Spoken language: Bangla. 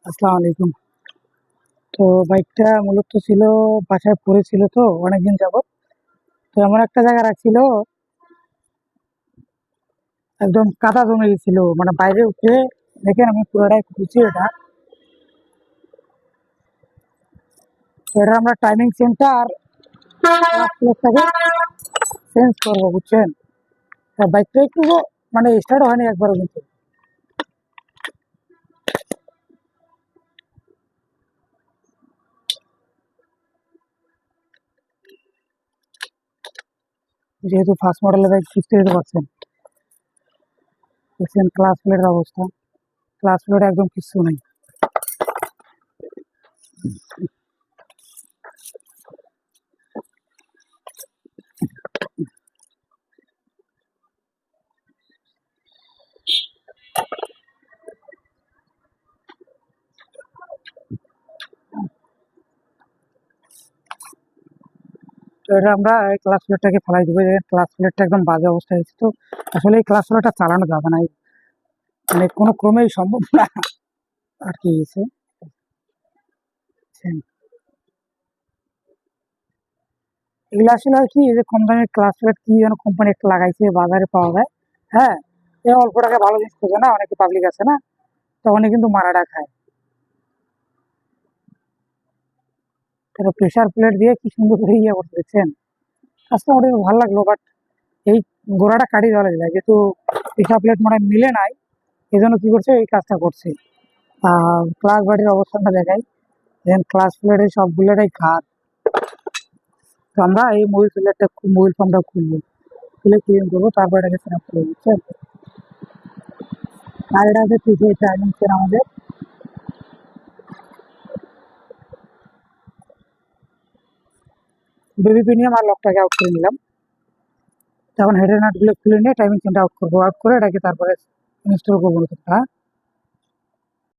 আসসালামু আলাইকুম। তো বাইকটা মূলত ছিল বাসায় পড়েছিল তো অনেকদিন যাবৎ। তো এমন একটা জায়গায় রাখছিল, একদম কাদা জমে গেছিল। মানে বাইরে উঠে দেখেন আমি পুরোটাই খুঁজছি এটা। তো এটা আমরা টাইমিং চেনটা আর প্লেটটাকে চেঞ্জ করবো, বুঝছেন? বাইকটা একটু মানে স্টার্ট হয়নি একবারও কিন্তু। যেহেতু ফার্স্ট মডেলের বাইক বুঝতে যেতে পারছেন, দেখছেন ক্লাস প্লেটের অবস্থা। ক্লাস প্লেট একদম কিছু নেই। তো এটা আমরা এই ক্লাস প্লেটটাকে ফেলাই দেবো। ক্লাস প্লেটটা একদম বাজে অবস্থায় আছে। তো আসলে এই ক্লাস প্লেটটা চালানো যাবে না, মানে কোনো ক্রমেই সম্ভব না। আটকে গেছে, বুঝছেন? এগুলো আসলে আর কি, এই যে কম দামের ক্লাস প্লেট কি যেন কোম্পানি একটা লাগাইছে, বাজারে পাওয়া যায়। হ্যাঁ, এই অল্প টাকা ভালো জিনিস খোঁজে না, অনেকে পাবলিক আছে না, তখনই কিন্তু মারাটা খায়। তারা প্রেসার প্লেট দিয়ে কি সুন্দর করে ইয়ে করতে দেখছেন, কাজটা মোটামুটি ভালো লাগলো। বাট এই গোড়াটা কাটিয়ে দেওয়া লাগে, যেহেতু প্রেসার প্লেট মানে মিলে নাই, এই জন্য কি করছে, এই কাজটা করছে। ক্লাস বাড়ির অবস্থানটা দেখাই, দেন ক্লাস প্লেটের সবগুলোটাই খাট। তো আমরা এই মোবিল ফোনটা খুলবো, খুলে ক্লিন করবো, তারপর এটাকে সেট আপ করে, বুঝছেন? আর এটা হচ্ছে পিছিয়ে টার্নিং চেন আমাদের। বেবি পিনিয়াম আর লকটাকে আউট করে নিলাম। তখন হেডের নাটগুলো খুলে নিয়ে টাইমিং চেনটা আউট করবো, আউট করে এটাকে তারপরে ইনস্টল করবো নতুনটা।